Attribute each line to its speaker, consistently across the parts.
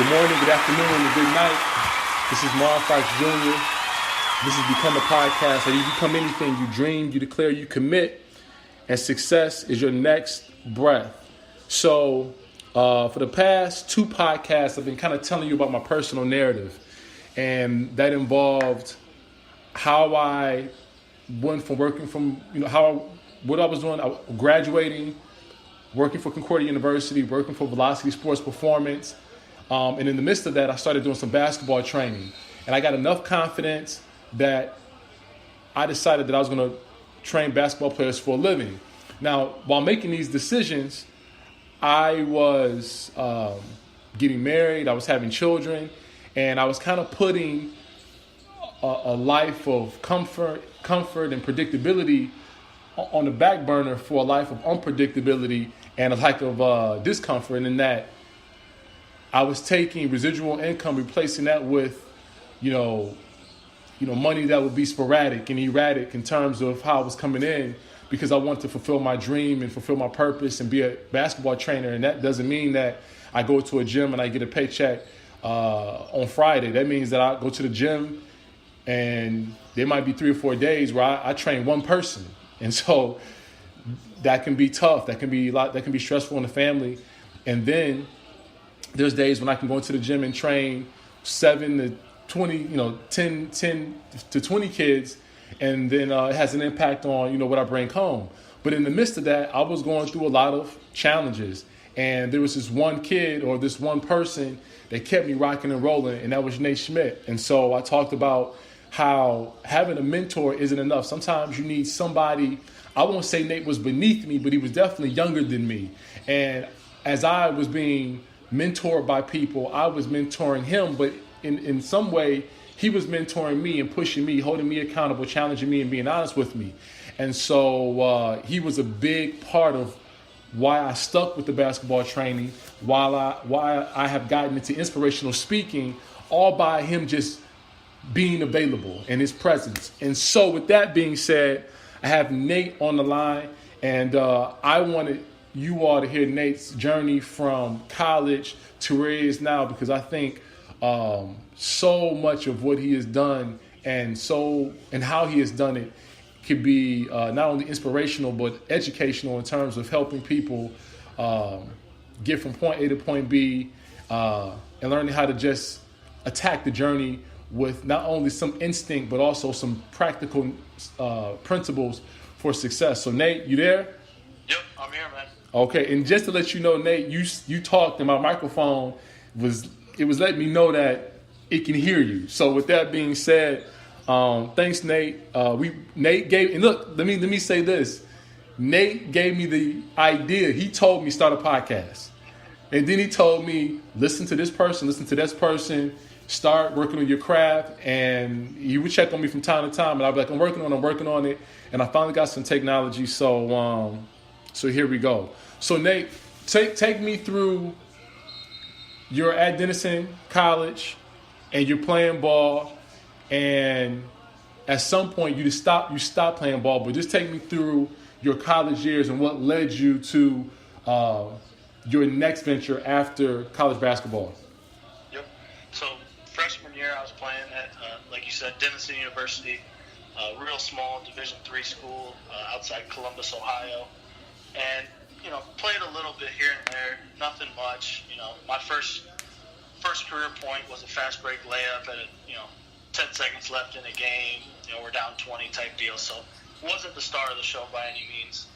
Speaker 1: Good morning, good afternoon, and good night. This is Marlon Fox Jr. This is Become a Podcast. How you become anything you dream, you declare, you commit, and success is your next breath. So, for the past two podcasts, I've been kind of telling you about my personal narrative. And that involved how I went from working from, what I was doing, graduating, working for Concordia University, working for Velocity Sports Performance. And in the midst of that, I started doing some basketball training. And I got enough confidence that I decided that I was going to train basketball players for a living. Now, while making these decisions, I was getting married, I was having children, and I was kind of putting a life of comfort and predictability on the back burner for a life of unpredictability and a lack of discomfort. And in that, I was taking residual income, replacing that with, money that would be sporadic and erratic in terms of how it was coming in, because I wanted to fulfill my dream and fulfill my purpose and be a basketball trainer. And that doesn't mean that I go to a gym and I get a paycheck on Friday. That means that I go to the gym and there might be 3 or 4 days where I train one person. And so that can be tough. That can be stressful on the family. And then there's days when I can go into the gym and train 7 to 20, 10 to 20 kids, and then it has an impact on, what I bring home. But in the midst of that, I was going through a lot of challenges. And there was this one kid or this one person that kept me rocking and rolling, and that was Schmidt. And so I talked about how having a mentor isn't enough. Sometimes you need somebody. I won't say Nate was beneath me, but he was definitely younger than me. And as I was being mentored by people, I was mentoring him, but in some way, he was mentoring me and pushing me, holding me accountable, challenging me, and being honest with me. And so he was a big part of why I stuck with the basketball training, why I have gotten into inspirational speaking, all by him just being available and his presence. And so with that being said, I have Nate on the line, and I wanted you all to hear Nate's journey from college to where he is now, because I think so much of what he has done and how he has done it could be not only inspirational but educational in terms of helping people get from point A to point B and learning how to just attack the journey with not only some instinct but also some practical principles for success. So Nate, you there?
Speaker 2: Yep, I'm here, man.
Speaker 1: Okay, and just to let you know, Nate, you talked and my microphone was letting me know that it can hear you. So with that being said, thanks, Nate. Nate gave, and look, let me say this. Nate gave me the idea. He told me start a podcast, and then he told me listen to this person, start working on your craft, and he would check on me from time to time, and I'd be like, I'm working on it, and I finally got some technology. So here we go. So Nate, take me through. You're at Denison College, and you're playing ball, and at some point you stop playing ball. But just take me through your college years and what led you to your next venture after college basketball.
Speaker 2: Yep. So freshman year, I was playing at, like you said, Denison University, a real small Division III school outside Columbus, Ohio, and played a little bit here and there, nothing much. My first career point was a fast break layup at 10 seconds left in the game. We're down 20 type deal, so wasn't the star of the show by any means.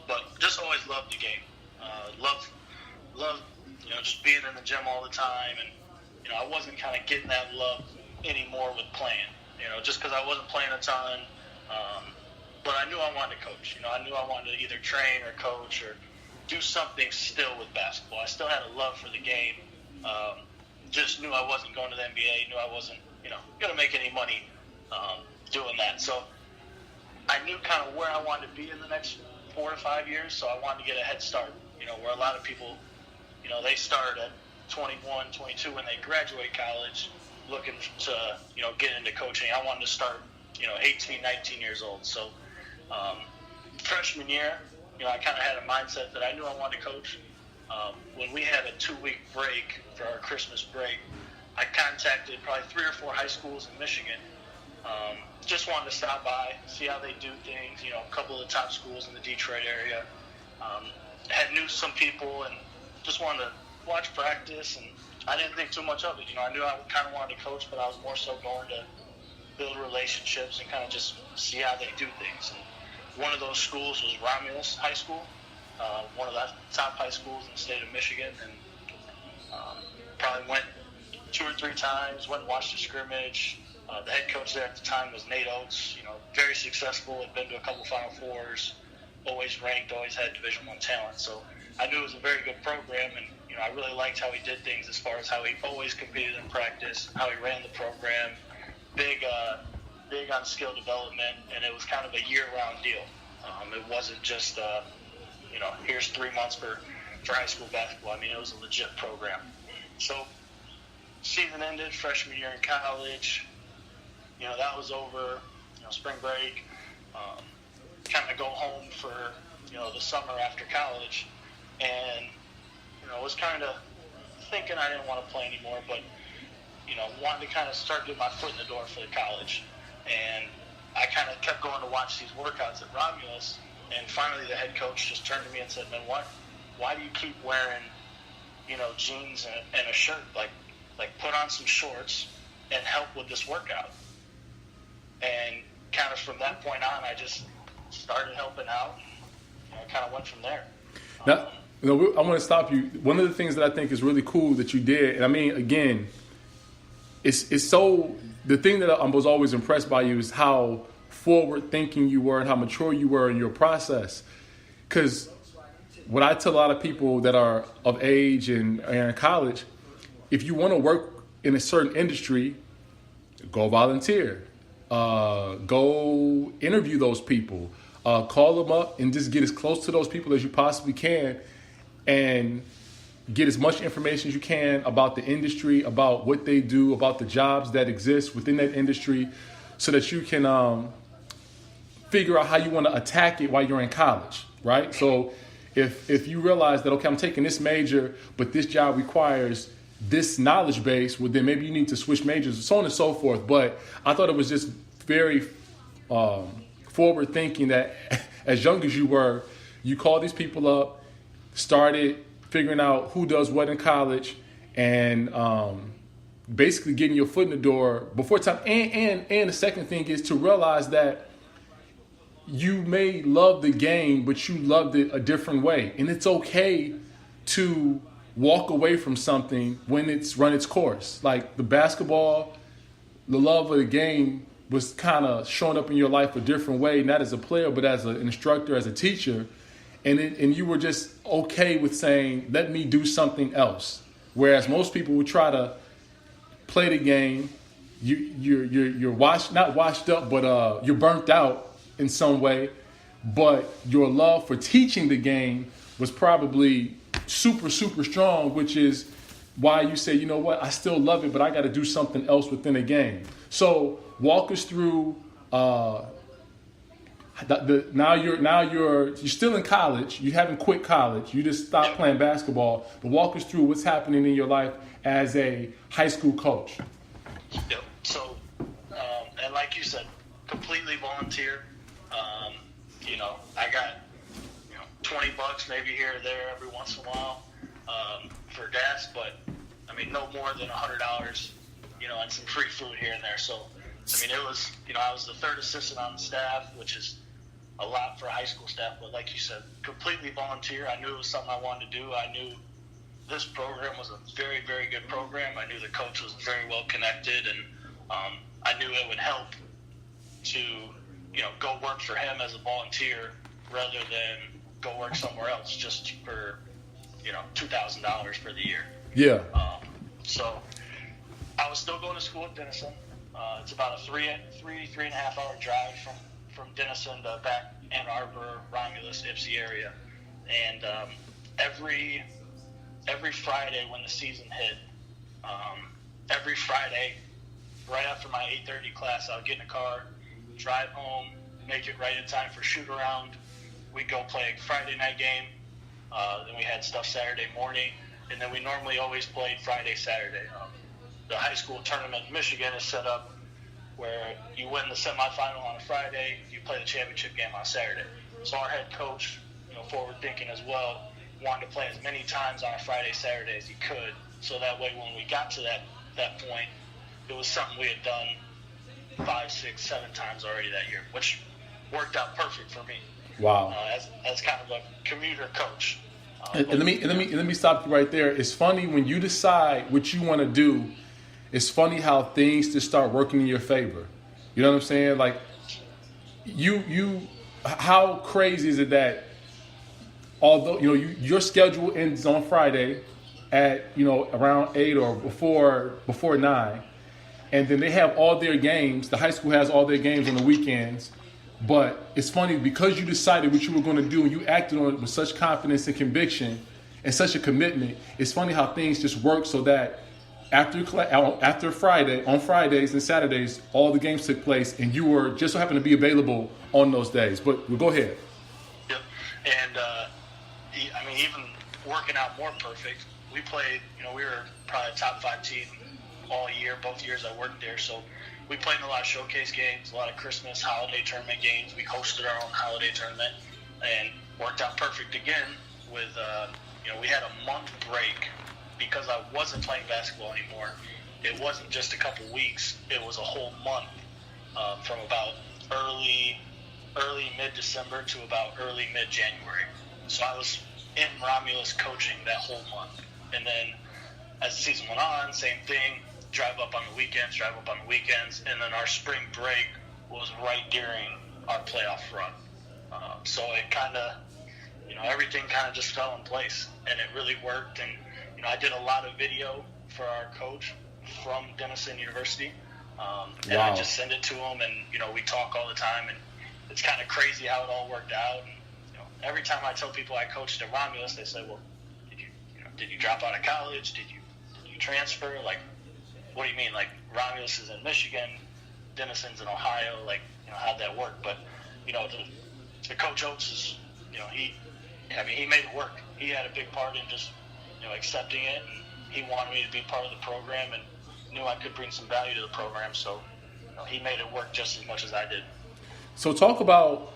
Speaker 2: But just always loved the game. Loved just being in the gym all the time, and I wasn't kind of getting that love anymore with playing. Just because I wasn't playing a ton. But I knew I wanted to coach. I knew I wanted to either train or coach or do something still with basketball. I still had a love for the game. Just knew I wasn't going to the NBA. Knew I wasn't, going to make any money doing that. So I knew kind of where I wanted to be in the next 4 to 5 years. So I wanted to get a head start. Where a lot of people, they start at 21, 22 when they graduate college, looking to, get into coaching. I wanted to start, 18, 19 years old. So freshman year, I kind of had a mindset that I knew I wanted to coach. when we had a 2-week break for our Christmas break, I contacted probably 3 or 4 high schools in Michigan. Just wanted to stop by, see how they do things. You know, a couple of the top schools in the Detroit area. Knew some people and just wanted to watch practice. And I didn't think too much of it. You know, I knew I kind of wanted to coach, but I was more so going to build relationships and kind of just see how they do things. And one of those schools was Romulus High School, one of the top high schools in the state of Michigan. And probably went 2 or 3 times, went and watched a scrimmage. The head coach there at the time was Nate Oates, you know, very successful, had been to a couple Final Fours, always ranked, always had Division I talent. So I knew it was a very good program, and, you know, I really liked how he did things as far as how he always competed in practice, how he ran the program, big on skill development, and it was kind of a year-round deal. It wasn't just, you know, here's 3 months for high school basketball. I mean, it was a legit program. So season ended, freshman year in college. You know, that was over, you know, spring break, kind of go home for, you know, the summer after college. And, you know, was kind of thinking I didn't want to play anymore, but, you know, wanted to kind of start getting my foot in the door for the college. And I kind of kept going to watch these workouts at Romulus. And finally the head coach just turned to me and said, man, why do you keep wearing, you know, jeans and a shirt? Like put on some shorts and help with this workout. And kind of from that point on, I just started helping out. And I kind of went from there.
Speaker 1: Now, you know, I want to stop you. One of the things that I think is really cool that you did, and I mean, again, it's so, the thing that I was always impressed by you is how forward-thinking you were and how mature you were in your process. Because what I tell a lot of people that are of age and are in college, if you want to work in a certain industry, go volunteer. Go interview those people, call them up and just get as close to those people as you possibly can and get as much information as you can about the industry, about what they do, about the jobs that exist within that industry so that you can figure out how you want to attack it while you're in college, right? So if you realize that, okay, I'm taking this major, but this job requires this knowledge base, well, then maybe you need to switch majors, so on and so forth. But I thought it was just very forward thinking that as young as you were, you called these people up, started figuring out who does what in college, and basically getting your foot in the door before time. And the second thing is to realize that you may love the game, but you loved it a different way. And it's okay to walk away from something when it's run its course. Like the basketball, the love of the game was kind of showing up in your life a different way, not as a player, but as an instructor, as a teacher. And you were just okay with saying, let me do something else. Whereas most people would try to play the game. You're not washed up, but you're burnt out in some way. But your love for teaching the game was probably super, super strong, which is why you say, you know what, I still love it, but I got to do something else within the game. So walk us through. Now you're still in college. You haven't quit college. You just stopped playing basketball. But walk us through what's happening in your life as a high school coach.
Speaker 2: Yep. So, and like you said, completely volunteer. I got $20 maybe here or there every once in a while for gas, but I mean no more than $100, and some free food here and there. So I mean it was, I was the third assistant on the staff, which is a lot for a high school staff, but like you said, completely volunteer. I knew it was something I wanted to do. I knew this program was a very, very good program. I knew the coach was very well connected, and I knew it would help to, go work for him as a volunteer rather than go work somewhere else just for, $2,000 for the year.
Speaker 1: Yeah.
Speaker 2: So I was still going to school at Denison. It's about a three and a half hour drive from Denison to back Ann Arbor, Romulus, Ypsi area. And every Friday when the season hit, every Friday right after my 8:30 class, I would get in a car, drive home, make it right in time for shoot around. We'd go play a Friday night game, Then we had stuff Saturday morning, and then we normally always played Friday, Saturday. The high school tournament in Michigan is set up where you win the semifinal on a Friday, you play the championship game on Saturday. So our head coach, forward thinking as well, wanted to play as many times on a Friday, Saturday as he could. So that way when we got to that point, it was something we had done 5, 6, 7 times already that year, which worked out perfect for me.
Speaker 1: Wow.
Speaker 2: As kind of a commuter coach.
Speaker 1: And let me stop you right there. It's funny when you decide what you want to do. It's funny how things just start working in your favor. You know what I'm saying? Like how crazy is it that although your schedule ends on Friday at around 8 or before 9, and then they have all their games. The high school has all their games on the weekends. But it's funny because you decided what you were going to do and you acted on it with such confidence and conviction and such a commitment. It's funny how things just work so that after Friday, on Fridays and Saturdays, all the games took place and you were just so happened to be available on those days. But we'll go ahead.
Speaker 2: Yep. And even working out more perfect, we played. We were probably a top 5 team all year, both years I worked there. So we played in a lot of showcase games, a lot of Christmas holiday tournament games. We hosted our own holiday tournament and worked out perfect again with, we had a month break because I wasn't playing basketball anymore. It wasn't just a couple weeks. It was a whole month from about early mid-December to about early mid-January. So I was in Romulus coaching that whole month. And then as the season went on, same thing. Drive up on the weekends, and then our spring break was right during our playoff run. So it kind of, everything kind of just fell in place, and it really worked. And, I did a lot of video for our coach from Denison University, and I just send it to him, and, we talk all the time, and it's kind of crazy how it all worked out. And, every time I tell people I coached at Romulus, they say, well, did you drop out of college? Did you transfer? Like, what do you mean? Like, Romulus is in Michigan, Denison's in Ohio. Like, how'd that work? But, the Coach Oates is, he made it work. He had a big part in just, accepting it, and he wanted me to be part of the program and knew I could bring some value to the program. So, he made it work just as much as I did.
Speaker 1: So talk about,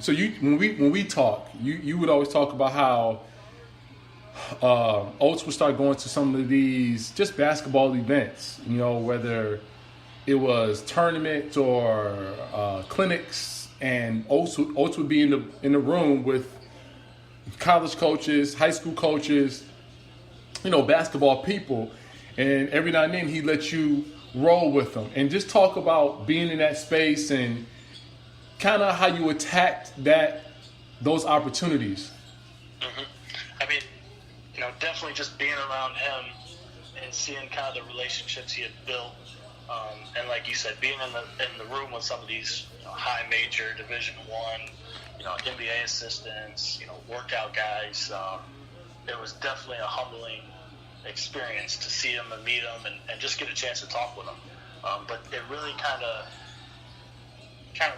Speaker 1: when we talk, you would always talk about how Oates would start going to some of these just basketball events, whether it was tournaments or clinics, and Oates would be in the room with college coaches, high school coaches, basketball people, and every now and then he'd let you roll with them and just talk about being in that space and kind of how you attacked those opportunities.
Speaker 2: Mm-hmm. Definitely just being around him and seeing kind of the relationships he had built, and like you said, being in the room with some of these high major Division I, NBA assistants, workout guys. It was definitely a humbling experience to see him and meet him and just get a chance to talk with him. But it really kind of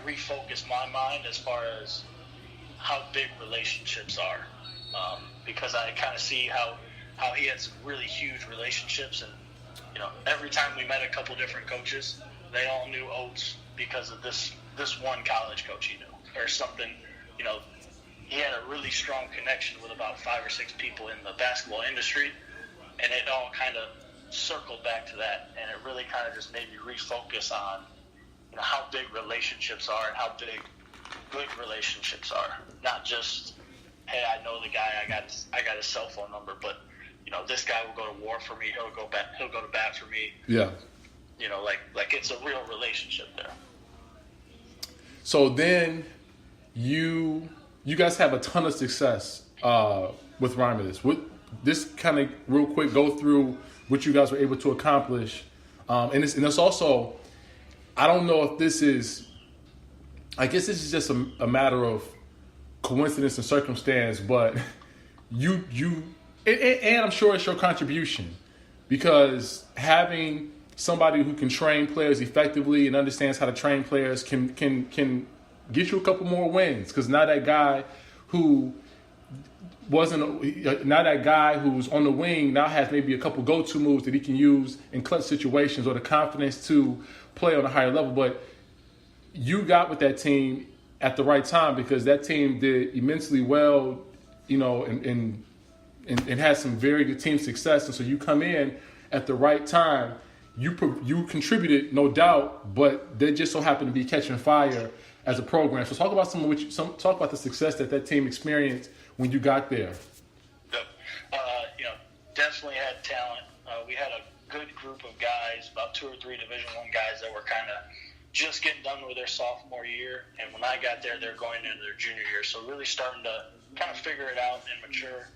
Speaker 2: refocused my mind as far as how big relationships are. Because I kind of see how he had some really huge relationships, and every time we met a couple different coaches, they all knew Oates because of this one college coach he knew or something. He had a really strong connection with about 5 or 6 people in the basketball industry, and it all kind of circled back to that, and it really kind of just made me refocus on how big relationships are and how big good relationships are, not just, hey, I know the guy, I got his cell phone number, but this guy will go to war for me. He'll go to bat for me. Yeah. Like it's a real relationship there.
Speaker 1: So then you guys have a ton of success with Romulus. This kind of real quick go through what you guys were able to accomplish, and it's also, I don't know if this is, I guess this is just a matter of coincidence and circumstance, but and I'm sure it's your contribution, because having somebody who can train players effectively and understands how to train players can get you a couple more wins, because now that guy who wasn't now that guy who's on the wing now has maybe a couple go-to moves that he can use in clutch situations or the confidence to play on a higher level. But you got with that team at the right time because that team did immensely well, and had some very good team success. And so you come in at the right time. You contributed, no doubt, but they just so happened to be catching fire as a program. So talk about talk about the success that team experienced when you got there.
Speaker 2: Definitely had talent. We had a good group of guys, about 2 or 3 Division I guys that were kind of just getting done with their sophomore year. And when I got there, they're going into their junior year. So really starting to kind of figure it out and mature.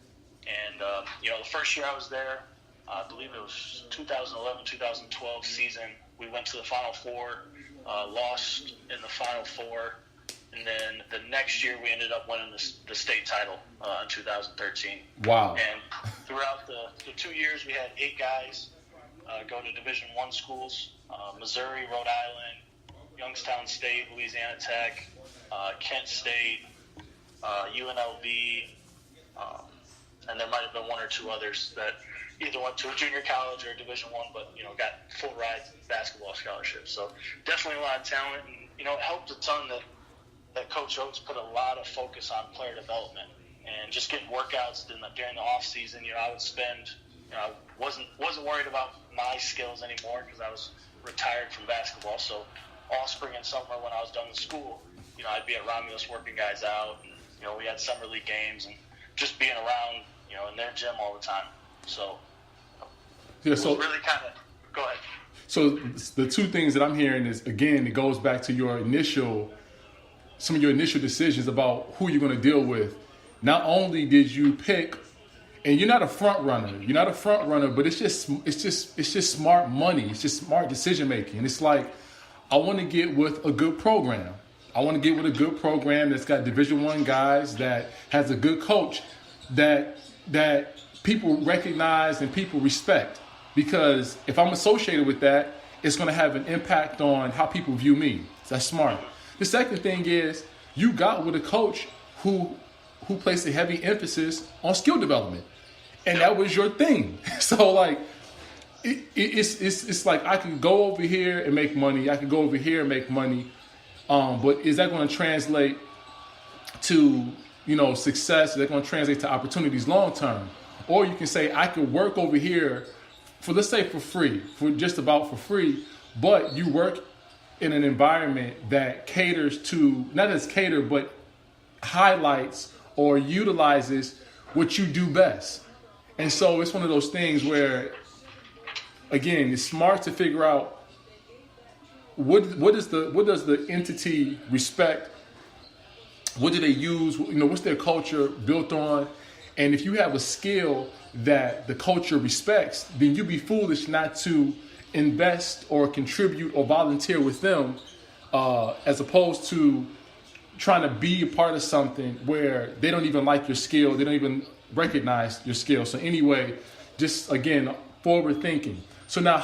Speaker 2: And, the first year I was there, I believe it was 2011-2012 season, we went to the Final Four, lost in the Final Four. And then the next year, we ended up winning the state title in 2013.
Speaker 1: Wow.
Speaker 2: And throughout the 2 years, we had 8 guys go to Division I schools, Missouri, Rhode Island, Youngstown State, Louisiana Tech, Kent State, UNLV, and there might have been 1 or 2 others that either went to a junior college or Division I, but, got full ride basketball scholarships. So definitely a lot of talent. And, it helped a ton that Coach Oates put a lot of focus on player development and just getting workouts during the off season. I would spend, I wasn't worried about my skills anymore because I was retired from basketball. So all spring and summer when I was done with school, I'd be at Romulus working guys out. And, we had summer league games and just being around, in their gym all the time. So
Speaker 1: yeah,
Speaker 2: it was really kind of, go ahead.
Speaker 1: So the 2 things that I'm hearing is, again, it goes back to some of your initial decisions about who you're going to deal with. Not only did you pick, and you're not a front runner, but it's just smart money. It's just smart decision making. And it's like, I want to get with a good program. I want to get with a good program that's got Division I guys, that has a good coach, that people recognize and people respect. Because if I'm associated with that, it's going to have an impact on how people view me. That's smart. The second thing is you got with a coach who placed a heavy emphasis on skill development, and that was your thing. So like, it's like I can go over here and make money. I can go over here and make money, but is that going to translate to success? Is that going to translate to opportunities long term? Or you can say I could work over here for, let's say, for free, but you work in an environment that caters to, not as cater, but highlights or utilizes what you do best. And so it's one of those things where, again, it's smart to figure out what does the entity respect, what do they use, what's their culture built on. And if you have a skill that the culture respects, then you'd be foolish not to invest or contribute or volunteer with them, as opposed to trying to be a part of something where they don't even like your skill, they don't even recognize your skill. So anyway, just again, forward thinking. So now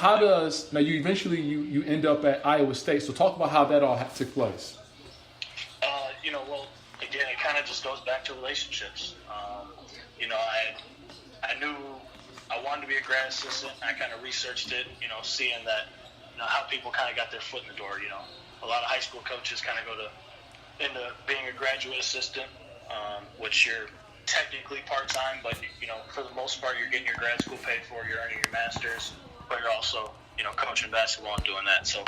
Speaker 1: you eventually you end up at Iowa State. So talk about how that all took place.
Speaker 2: Well, again, it kind of just goes back to relationships. I knew I wanted to be a grad assistant. I kind of researched it, seeing that, how people kind of got their foot in the door. A lot of high school coaches kind of go into being a graduate assistant, which you're technically part-time, but, for the most part, you're getting your grad school paid for, you're earning your master's, but you're also, coaching basketball and doing that. So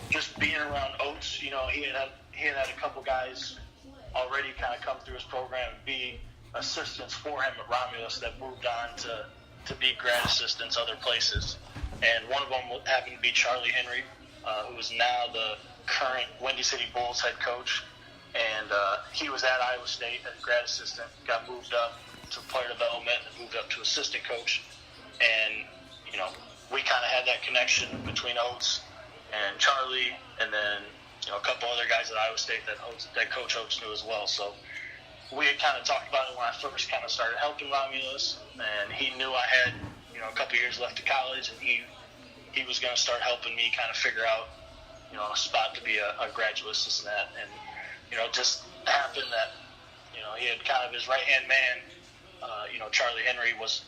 Speaker 2: just being around Oates, he had a couple guys already kind of come through his program and be assistants for him at Romulus that moved on to be grad assistants other places. And one of them happened to be Charlie Henry, who is now the current Windy City Bulls head coach. And he was at Iowa State as grad assistant, got moved up to player development and moved up to assistant coach. And, we kind of had that connection between Oates and Charlie, and then, a couple other guys at Iowa State that Coach Oates knew as well. So we had kind of talked about it when I first kind of started helping Romulus, and he knew I had, a couple years left to college, and he was going to start helping me kind of figure out, a spot to be a graduate assistant at. And, it just happened that, he had kind of his right-hand man. Charlie Henry was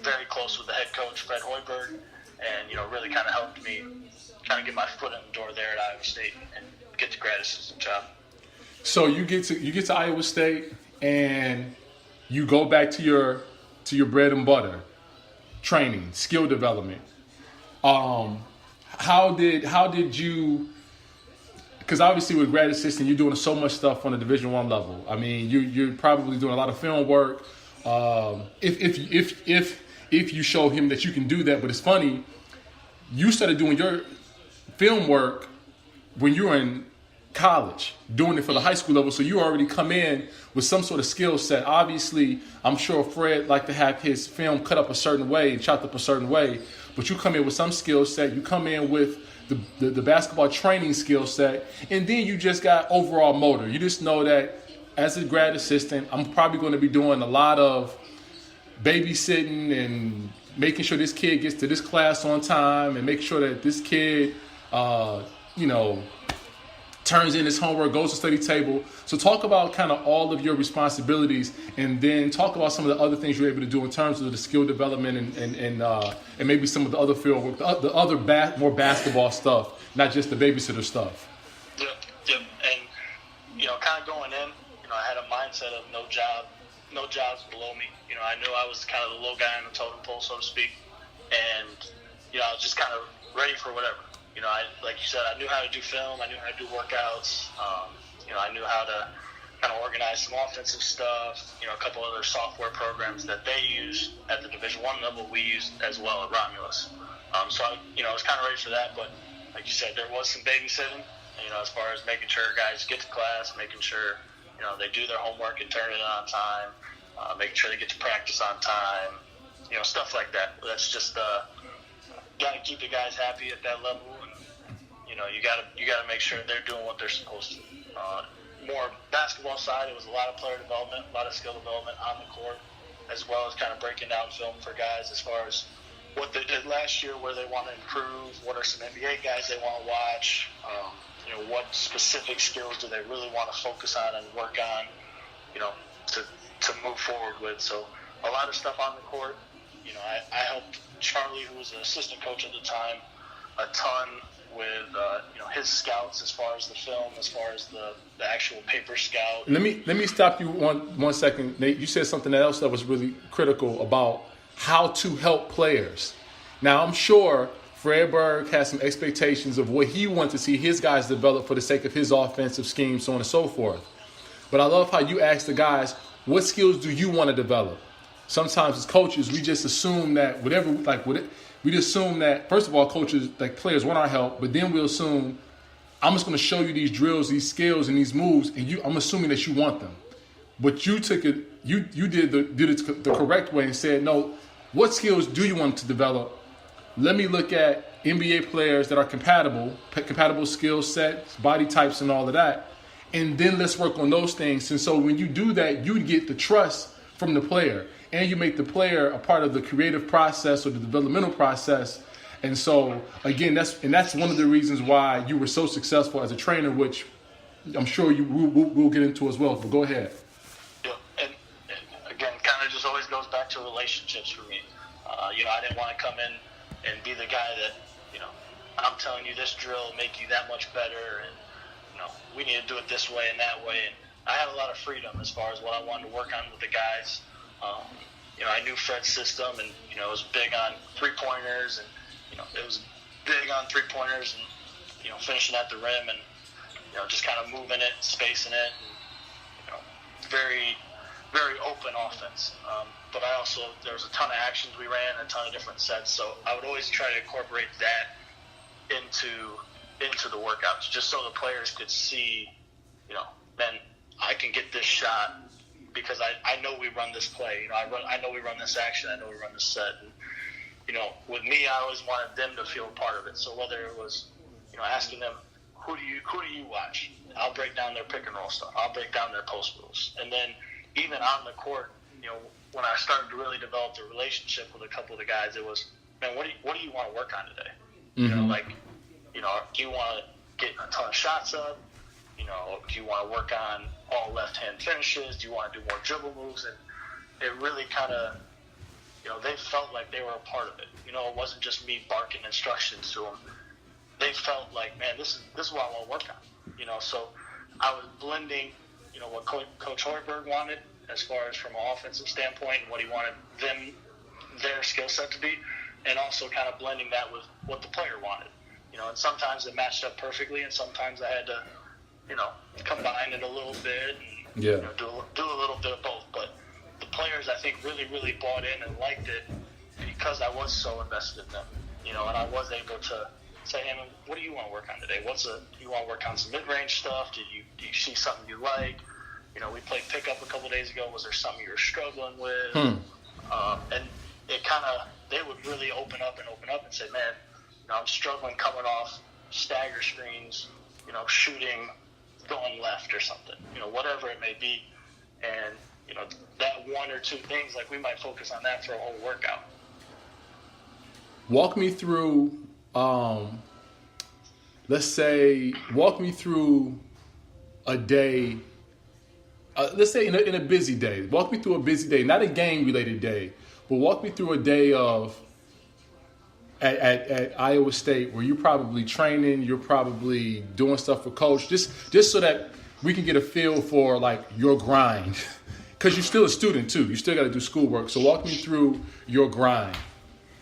Speaker 2: very close with the head coach, Fred Hoiberg, and, really kind of helped me kind of get my foot in the door there at Iowa State and get the grad assistant job.
Speaker 1: So you get to Iowa State and you go back to your bread and butter, training, skill development. How did you? Because obviously with grad assistant, you're doing so much stuff on the Division I level. I mean, you're probably doing a lot of film work. If you show him that you can do that, but it's funny, you started doing your film work when you were in college, doing it for the high school level, so you already come in with some sort of skill set. Obviously, I'm sure Fred liked to have his film cut up a certain way and chopped up a certain way, but you come in with some skill set. You come in with the basketball training skill set, and then you just got overall motor. You just know that as a grad assistant, I'm probably going to be doing a lot of babysitting and making sure this kid gets to this class on time and make sure that this kid, turns in his homework, goes to study table. So talk about kind of all of your responsibilities, and then talk about some of the other things you're able to do in terms of the skill development and maybe some of the other field work, the other more basketball stuff, not just the babysitter stuff.
Speaker 2: Yep. And, kind of going in, I had a mindset of no jobs below me. I knew I was kind of the low guy on the totem pole, so to speak. And, I was just kind of ready for whatever. Like you said, I knew how to do film. I knew how to do workouts. I knew how to kind of organize some offensive stuff. A couple other software programs that they use at the Division I level, we used as well at Romulus. So I was kind of ready for that. But like you said, there was some babysitting. As far as making sure guys get to class, making sure they do their homework and turn it in on time, making sure they get to practice on time. Stuff like that. That's just got to keep the guys happy at that level. You got to make sure they're doing what they're supposed to. More basketball side, it was a lot of player development, a lot of skill development on the court, as well as kind of breaking down film for guys as far as what they did last year, where they want to improve, what are some NBA guys they want to watch, what specific skills do they really want to focus on and work on, to move forward with. So a lot of stuff on the court. I helped Charlie, who was an assistant coach at the time, a ton with his scouts as far as the film, as far as the actual paper scout.
Speaker 1: Let me stop you one second, Nate. You said something else that was really critical about how to help players. Now, I'm sure Fred Berg has some expectations of what he wants to see his guys develop for the sake of his offensive scheme, so on and so forth. But I love how you ask the guys, what skills do you want to develop? Sometimes as coaches, we just assume that we just assume that, first of all, coaches, players want our help, but then we'll assume, I'm just going to show you these drills, these skills, and these moves, and I'm assuming that you want them. But you took it, you did it the correct way and said, no, what skills do you want to develop? Let me look at NBA players that are compatible skill sets, body types, and all of that, and then let's work on those things. And so when you do that, you get the trust from the player, and you make the player a part of the creative process or the developmental process. And so, again, that's one of the reasons why you were so successful as a trainer, which I'm sure we'll get into as well. But go ahead.
Speaker 2: Yeah, and again, kind of just always goes back to relationships for me. I didn't want to come in and be the guy that, I'm telling you this drill will make you that much better, and, we need to do it this way and that way. And I had a lot of freedom as far as what I wanted to work on with the guys. I knew Fred's system, and, it was big on three-pointers, and, it was big on three-pointers and, finishing at the rim and, just kind of moving it, spacing it, and, very, very open offense. But there was a ton of actions we ran, a ton of different sets, so I would always try to incorporate that into the workouts, just so the players could see, man, I can get this shot because I know we run this play. I know we run this action. I know we run this set. And, with me, I always wanted them to feel a part of it. So whether it was, asking them, who do you watch? I'll break down their pick and roll stuff. I'll break down their post moves. And then even on the court, when I started to really develop the relationship with a couple of the guys, it was, man, what do you want to work on today?
Speaker 1: Mm-hmm.
Speaker 2: Do you want to get a ton of shots up? You know, do you want to work on all left-hand finishes? Do you want to do more dribble moves? And it really kind of, you know, they felt like they were a part of it. You know, it wasn't just me barking instructions to them. They felt like, man, this is what I want to work on. You know, so I was blending, you know, what Coach Hoiberg wanted as far as from an offensive standpoint and what he wanted their skill set to be, and also kind of blending that with what the player wanted. You know, and sometimes it matched up perfectly, and sometimes I had to, you know, combine it a little bit and you know, do a little bit of both. But the players, I think, really, really bought in and liked it because I was so invested in them. You know, and I was able to say, hey, man, what do you want to work on today? Do you want to work on some mid-range stuff? Do you see something you like? You know, we played pickup a couple days ago. Was there something you were struggling with? And it kind of, they would really open up and say, man, you know, I'm struggling coming off stagger screens, you know, shooting, going left or something, you know, whatever it may be. And, you know, that one or two things, like we might focus on that for a whole workout.
Speaker 1: Walk me through, walk me through a day. Let's say in a busy day. Walk me through a busy day, not a game-related day, but walk me through a day of at Iowa State where you're probably training, you're probably doing stuff for coach, just so that we can get a feel for like your grind, because you're still a student too. You still got to do schoolwork. So walk me through your grind.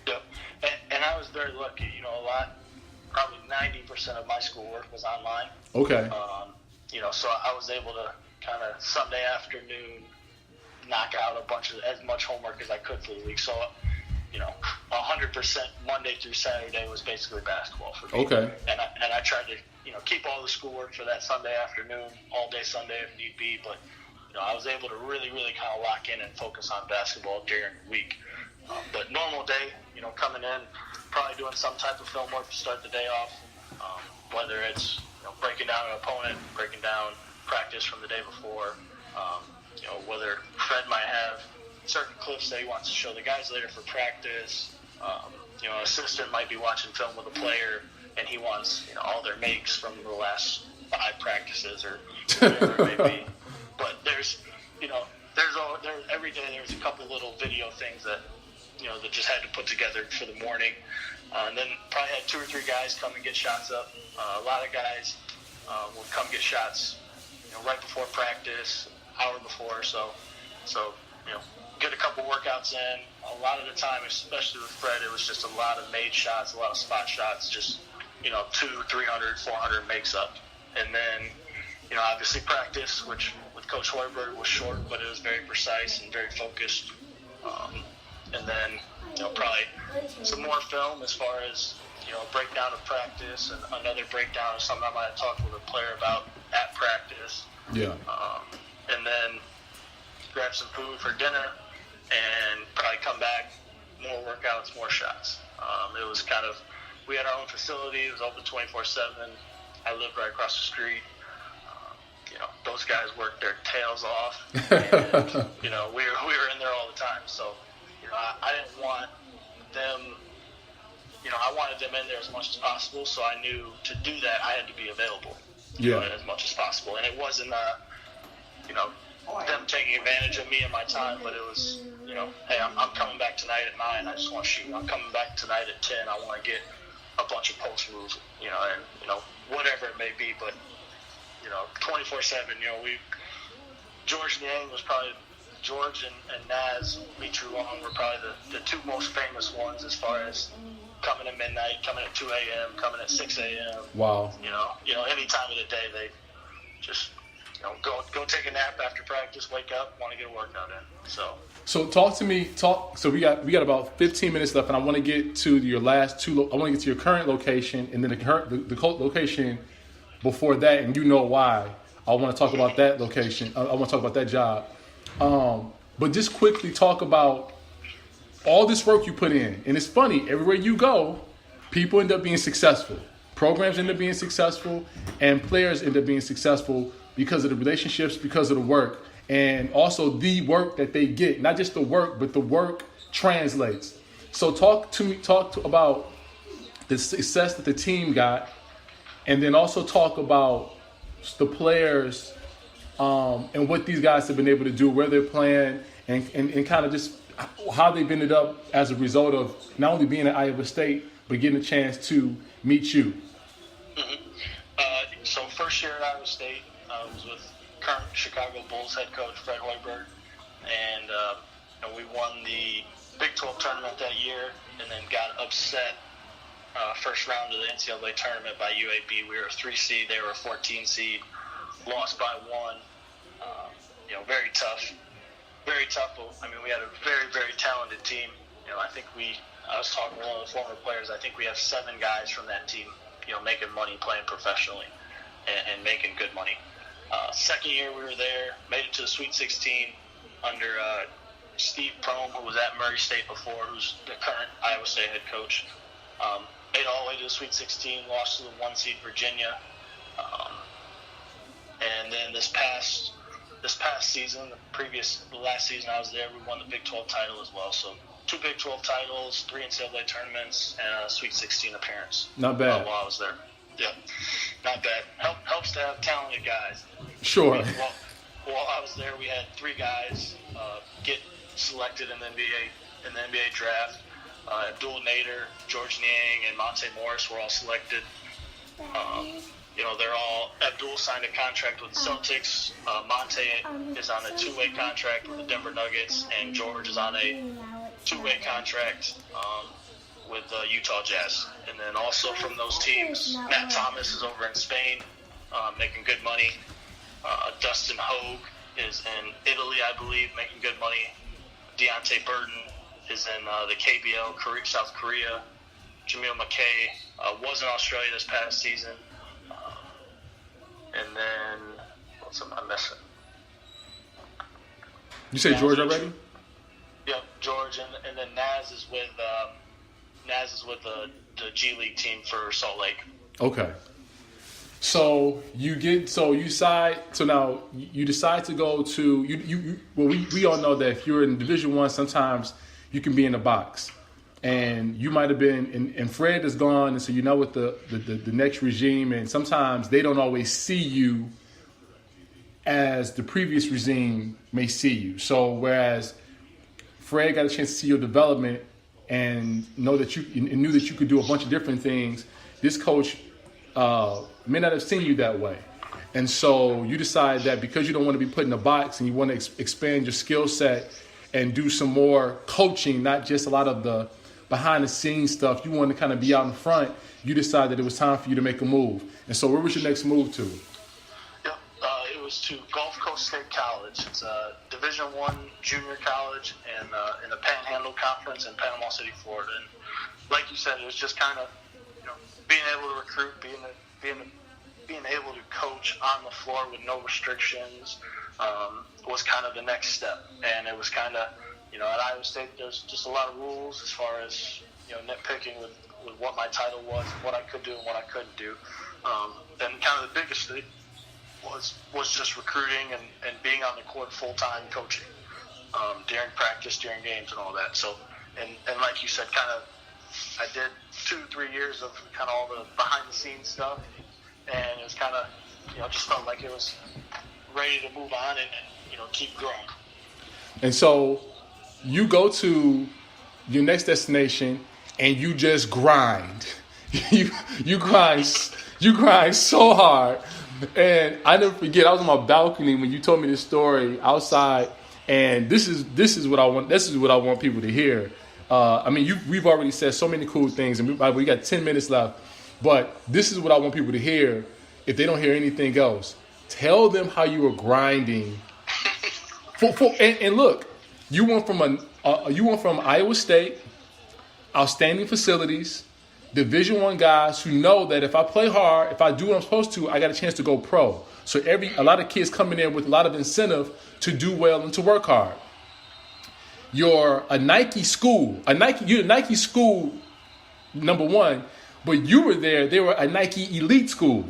Speaker 2: Yep, and I was very lucky. You know, probably 90% of my schoolwork was online.
Speaker 1: Okay.
Speaker 2: You know, so I was able to kind of Sunday afternoon knock out as much homework as I could for the week. So, you know, 100% Monday through Saturday was basically basketball for me.
Speaker 1: Okay.
Speaker 2: And I tried to, you know, keep all the schoolwork for that Sunday afternoon, all day Sunday if need be. But, you know, I was able to really, really kind of lock in and focus on basketball during the week. But normal day, you know, coming in, probably doing some type of film work to start the day off, whether it's, you know, breaking down an opponent, breaking down practice from the day before, you know, whether Fred might have certain clips that he wants to show the guys later for practice. You know, an assistant might be watching film with a player and he wants, you know, all their makes from the last 5 practices or whatever it may be. But there's, you know, every day there's a couple little video things that, you know, that just had to put together for the morning. And then probably had 2 or 3 guys come and get shots up. A lot of guys will come get shots, you know, right before practice, hour before. So you know, get a couple workouts in. A lot of the time, especially with Fred, it was just a lot of made shots, a lot of spot shots, just, you know, 200, 300, 400 makes up. And then, you know, obviously practice, which with Coach Hoiberg was short, but it was very precise and very focused. And then, you know, probably some more film as far as, you know, breakdown of practice and another breakdown of something I might have talked with a player about at practice.
Speaker 1: Yeah.
Speaker 2: And then grab some food for dinner and probably come back, more workouts, more shots. It was kind of, we had our own facility. It was open 24/7. I lived right across the street. You know, those guys worked their tails off. And, you know, we were in there all the time. So, you know, I didn't want them, you know, I wanted them in there as much as possible. So I knew to do that, I had to be available as much as possible. And it wasn't, you know, them taking advantage of me and my time, but it was, you know, hey, I'm coming back tonight at 9. I just want to shoot. I'm coming back tonight at 10. I want to get a bunch of post moves, you know, and, you know, whatever it may be. But, you know, 24/7, you know, George Niang was probably, George and Naz Mitrulong were probably the 2 most famous ones as far as coming at midnight, coming at 2 a.m., coming at 6 a.m. Wow. You know, any time of the day, they just, you know, go take a nap after practice, wake up, want to get a workout in. So
Speaker 1: talk to me. So we got about 15 minutes left, and I want to get to your last 2. I want to get to your current location, and then the location before that, and you know why. I want to talk about that location. I want to talk about that job. But just quickly talk about all this work you put in. And it's funny, everywhere you go, people end up being successful. Programs end up being successful, and players end up being successful because of the relationships, because of the work, and also the work that they get. Not just the work, but the work translates. So talk about the success that the team got, and then also talk about the players and what these guys have been able to do, where they're playing, and kind of just how they've ended up as a result of not only being at Iowa State, but getting a chance to meet you?
Speaker 2: Mm-hmm. So first year at Iowa State, was with current Chicago Bulls head coach Fred Hoiberg, and we won the Big 12 tournament that year, and then got upset first round of the NCAA tournament by UAB. We were a 3 seed, they were a 14 seed, lost by 1. Very tough. Very tough. I mean, we had a very, very talented team. I was talking to one of the former players. I think we have 7 guys from that team, making money playing professionally and making good money. Second year we were there, made it to the Sweet 16 under Steve Prohm, who was at Murray State before, who's the current Iowa State head coach. Made all the way to the Sweet 16, lost to the 1 seed Virginia. And then this past season, the last season I was there, we won the Big 12 title as well. So 2 Big 12 titles, 3 NCAA tournaments, and a Sweet 16 appearance.
Speaker 1: Not bad.
Speaker 2: While I was there. Yeah, not bad. Helps to have talented guys.
Speaker 1: Sure.
Speaker 2: While I was there, we had 3 guys get selected in the NBA draft. Abdul Nader, George Niang, and Monte Morris were all selected. They're all. Abdul signed a contract with the Celtics. Monte is on a 2-way contract with the Denver Nuggets, and George is on a 2-way contract with Utah Jazz. And then also from those teams, Matt Thomas is over in Spain, making good money. Dustin Hogue is in Italy, I believe, making good money. Deontay Burton is in the KBL, South Korea. Jamil McKay was in Australia this past season. And then, what am I missing?
Speaker 1: You say George already?
Speaker 2: Yep, George, and then Naz is with the G League team for Salt Lake.
Speaker 1: Okay. So you decide to go to we all know that if you're in Division I, sometimes you can be in a box, and you might have been and Fred is gone, and so with the next regime, and sometimes they don't always see you as the previous regime may see you. So whereas Fred got a chance to see your development and knew that you could do a bunch of different things, this coach may not have seen you that way. And so you decide that because you don't want to be put in a box and you want to expand your skill set and do some more coaching, not just a lot of the behind the scenes stuff, you want to kind of be out in front, you decided that it was time for you to make a move. And so where was your next move to?
Speaker 2: Yep, it was to Gulf Coast State College. It's a Division I junior college and in the Panhandle Conference in Panama City, Florida. And like you said, it was just kind of being able to recruit, being able to coach on the floor with no restrictions was kind of the next step. And it was kind of, at Iowa State, there's just a lot of rules as far as, nitpicking with what my title was, what I could do and what I couldn't do. And kind of the biggest thing was just recruiting and being on the court full-time coaching during practice, during games and all that. So, and like you said, kind of, I did 2-3 years of kind of all the behind-the-scenes stuff, and it was kind of, just felt like it was ready to move on and keep growing.
Speaker 1: And so you go to your next destination and you just grind. you grind so hard. And I never forget, I was on my balcony when you told me this story outside, and this is what I want people to hear. We've already said so many cool things, and we got 10 minutes left. But this is what I want people to hear if they don't hear anything else. Tell them how you were grinding. And look, you went from Iowa State, outstanding facilities, Division I guys who know that if I play hard, if I do what I'm supposed to, I got a chance to go pro. So a lot of kids coming in with a lot of incentive to do well and to work hard. You're a Nike school. You're a Nike school, number one, but you were there. They were a Nike elite school.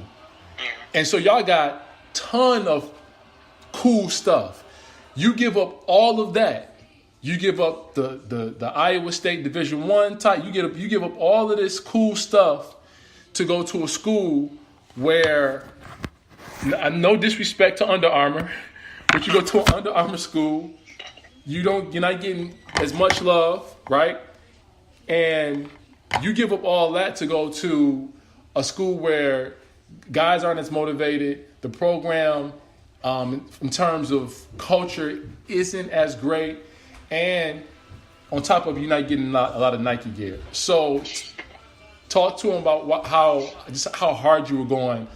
Speaker 1: And so y'all got ton of cool stuff. You give up all of that. You give up the Iowa State Division I type. You give up all of this cool stuff to go to a school where No disrespect to Under Armour, but you go to an Under Armour school, you're not getting as much love, right? And you give up all that to go to a school where guys aren't as motivated. The program, in terms of culture, isn't as great, and on top of it, you're not getting a lot of Nike gear. So, talk to him about how hard you were going,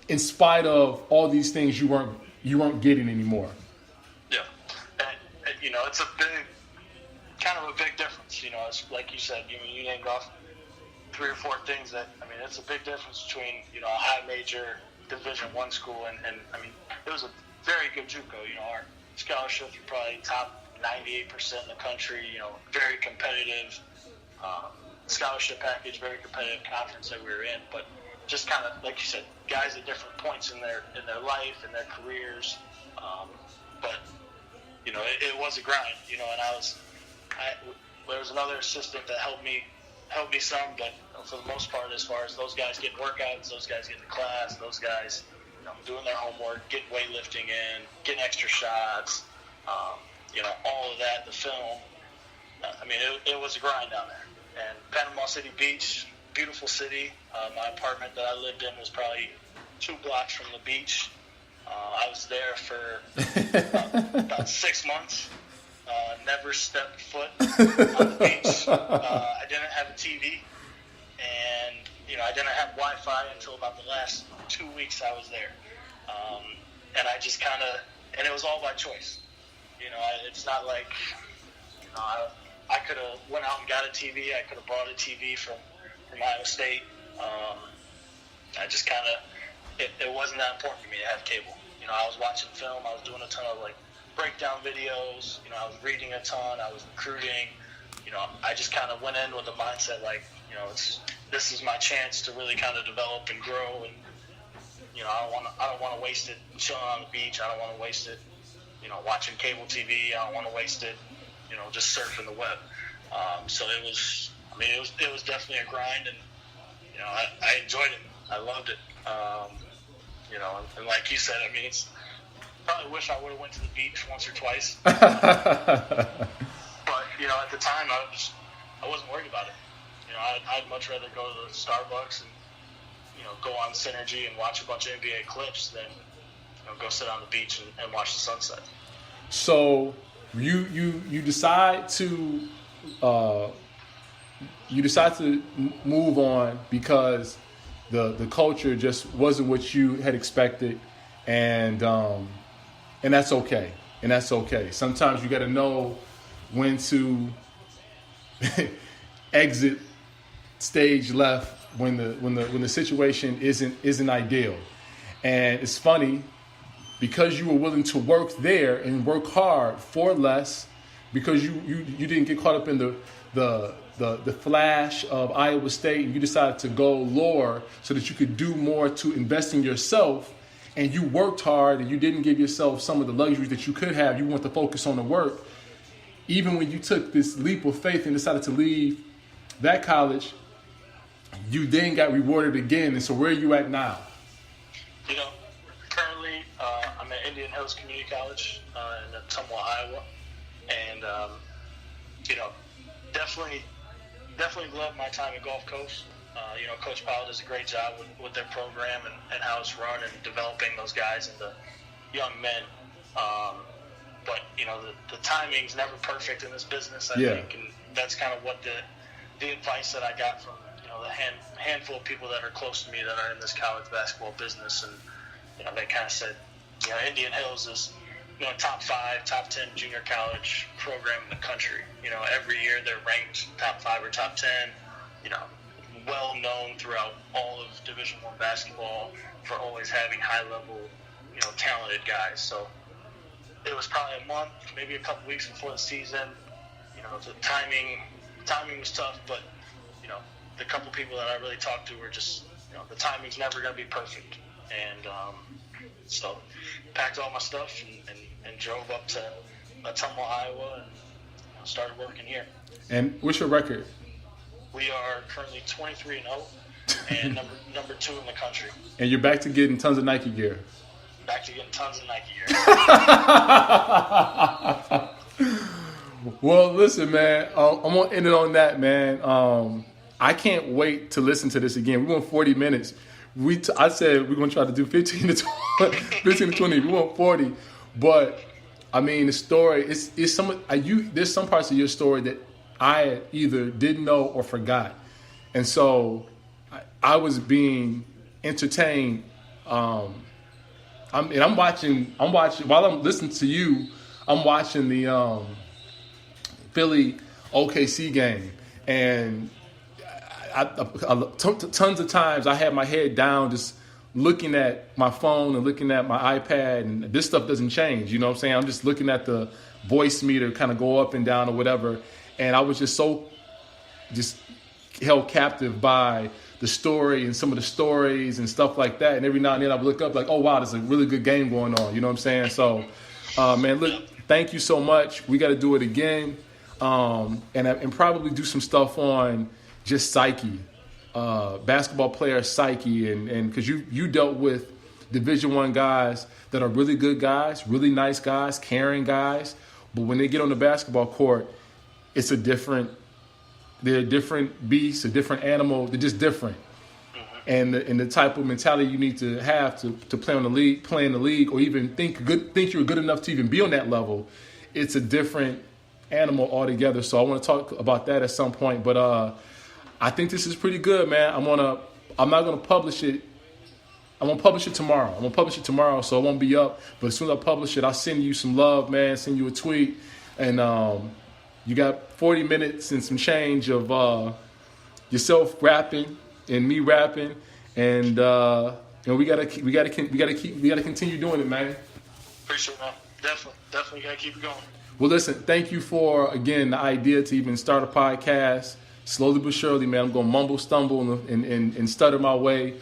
Speaker 1: in spite of all these things you weren't getting anymore.
Speaker 2: Yeah, and it's a big difference. It's like you said, you named off 3 or 4 things that, it's a big difference between, a high major Division I school and it was a very good JUCO. Our scholarships were probably top 98% in the country, very competitive scholarship package, very competitive conference that we were in, but just kind of, like you said, guys at different points in their life and their careers, but, it was a grind, and there was another assistant that helped me some, but for the most part, as far as those guys getting workouts, those guys getting to class, those guys, doing their homework, getting weightlifting in, getting extra shots, all of that, the film, it was a grind down there. And Panama City Beach, beautiful city. My apartment that I lived in was probably 2 blocks from the beach. I was there for about 6 months. Never stepped foot on the beach. I didn't have a TV, and I didn't have Wi-Fi until about the last 2 weeks I was there. And I just and it was all by choice. It's not like I could have went out and got a TV. I could have bought a TV from Iowa State. I just it wasn't that important to me to have cable. I was watching film. I was doing a ton of breakdown videos. I was reading a ton. I was recruiting. I just kind of went in with the mindset this is my chance to really kind of develop and grow. And I don't want to waste it chilling on the beach. I don't want to waste it, watching cable TV. I don't want to waste it, just surfing the web. So it was definitely a grind, and I enjoyed it. I loved it. And like you said, it's probably wish I would have went to the beach once or twice. But at the time I wasn't worried about it. I'd much rather go to the Starbucks and go on Synergy and watch a bunch of NBA clips than go sit on the beach and watch the sunset.
Speaker 1: So you decide to move on because the culture just wasn't what you had expected, and that's okay. And that's okay. Sometimes you got to know when to exit stage left when the situation isn't ideal. And it's funny because you were willing to work there and work hard for less, because you didn't get caught up in the flash of Iowa State, and you decided to go lower so that you could do more to invest in yourself. And you worked hard, and you didn't give yourself some of the luxuries that you could have. You want to focus on the work. Even when you took this leap of faith and decided to leave that college, you then got rewarded again. And so where are you at now?
Speaker 2: Currently I'm at Indian Hills Community College in Ottumwa, Iowa. And, definitely love my time at Gulf Coast. Coach Powell does a great job with their program and how it's run and developing those guys into young men. But, the timing's never perfect in this business, I think. And that's kind of what the advice that I got from, the handful of people that are close to me that are in this college basketball business. And, they kind of said, Indian Hills is, top 5, top 10 junior college program in the country. Every year they're ranked top 5 or top 10, well known throughout all of Division I basketball for always having high level, talented guys. So it was probably a month, maybe a couple weeks before the season. The timing was tough, but, the couple people that I really talked to were just, the timing's never going to be perfect. And so packed all my stuff and drove up to Ottumwa, Iowa, and started working here.
Speaker 1: And what's your record?
Speaker 2: We are currently 23-0 and number 2 in the country.
Speaker 1: And you're back to getting tons of Nike gear.
Speaker 2: back to getting tons of Nike gear.
Speaker 1: Well, listen, man. I'm gonna end it on that, man. I can't wait to listen to this again. We went 40 minutes. I said we're gonna try to do 15 to 20. 15 to 20. We want 40, but I mean the story. It's some. There's some parts of your story that I either didn't know or forgot, and so I was being entertained. I'm watching while I'm listening to you. I'm watching the Philly OKC game, and tons of times I had my head down just looking at my phone and looking at my iPad, and this stuff doesn't change. You know what I'm saying? I'm just looking at the voice meter kind of go up and down or whatever, and I was just held captive by the story and some of the stories and stuff like that. And every now and then I would look up like, oh, wow, there's a really good game going on. You know what I'm saying? So, man, look, thank you so much. We got to do it again, and probably do some stuff on just psyche, basketball player psyche, and because you dealt with Division I guys that are really good guys, really nice guys, caring guys, but when they get on the basketball court, they're a different beast, a different animal. They're just different, and the type of mentality you need to have to play in the league, or even think you're good enough to even be on that level. It's a different animal altogether. So I want to talk about that at some point, but I think this is pretty good, man. I'm not gonna publish it. I'm gonna publish it tomorrow. So it won't be up. But as soon as I publish it, I'll send you some love, man. Send you a tweet, and you got 40 minutes and some change of yourself rapping and me rapping, and we gotta continue doing it, man.
Speaker 2: Appreciate it, man. Definitely gotta keep it going.
Speaker 1: Well, listen, thank you for again the idea to even start a podcast. Slowly but surely, man, I'm going to mumble, stumble, and stutter my way,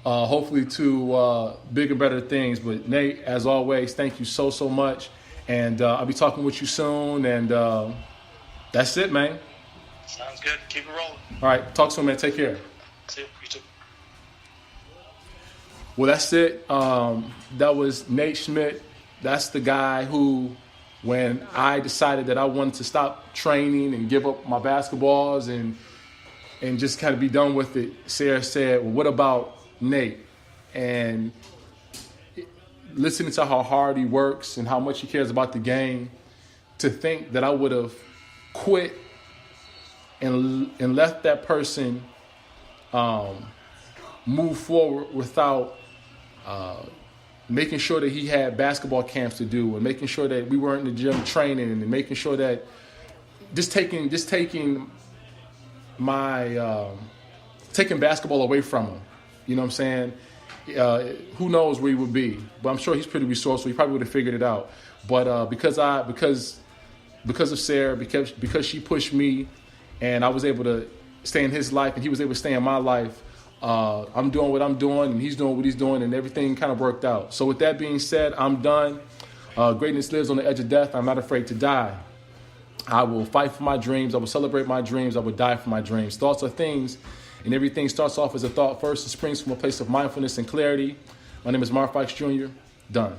Speaker 1: hopefully to bigger, better things. But, Nate, as always, thank you so much. And I'll be talking with you soon. And that's it, man.
Speaker 2: Sounds good. Keep it rolling.
Speaker 1: All right. Talk soon, man. Take care.
Speaker 2: See you. You too.
Speaker 1: Well, that's it. That was Nate Schmidt. That's the guy who, when I decided that I wanted to stop training and give up my basketballs and just kind of be done with it, Sarah said, well, what about Nate? And listening to how hard he works and how much he cares about the game, to think that I would have quit and left that person move forward without making sure that he had basketball camps to do, and making sure that we weren't in the gym training, and making sure that just taking basketball away from him. You know what I'm saying? Who knows where he would be? But I'm sure he's pretty resourceful. He probably would have figured it out. But because of Sarah, because she pushed me, and I was able to stay in his life, and he was able to stay in my life, I'm doing what I'm doing, and he's doing what he's doing, and everything kind of worked out. So with that being said, I'm done. Greatness lives on the edge of death. I'm not afraid to die. I will fight for my dreams. I will celebrate my dreams. I will die for my dreams. Thoughts are things, and everything starts off as a thought first and springs from a place of mindfulness and clarity. My name is Mark Fikes Jr. Done.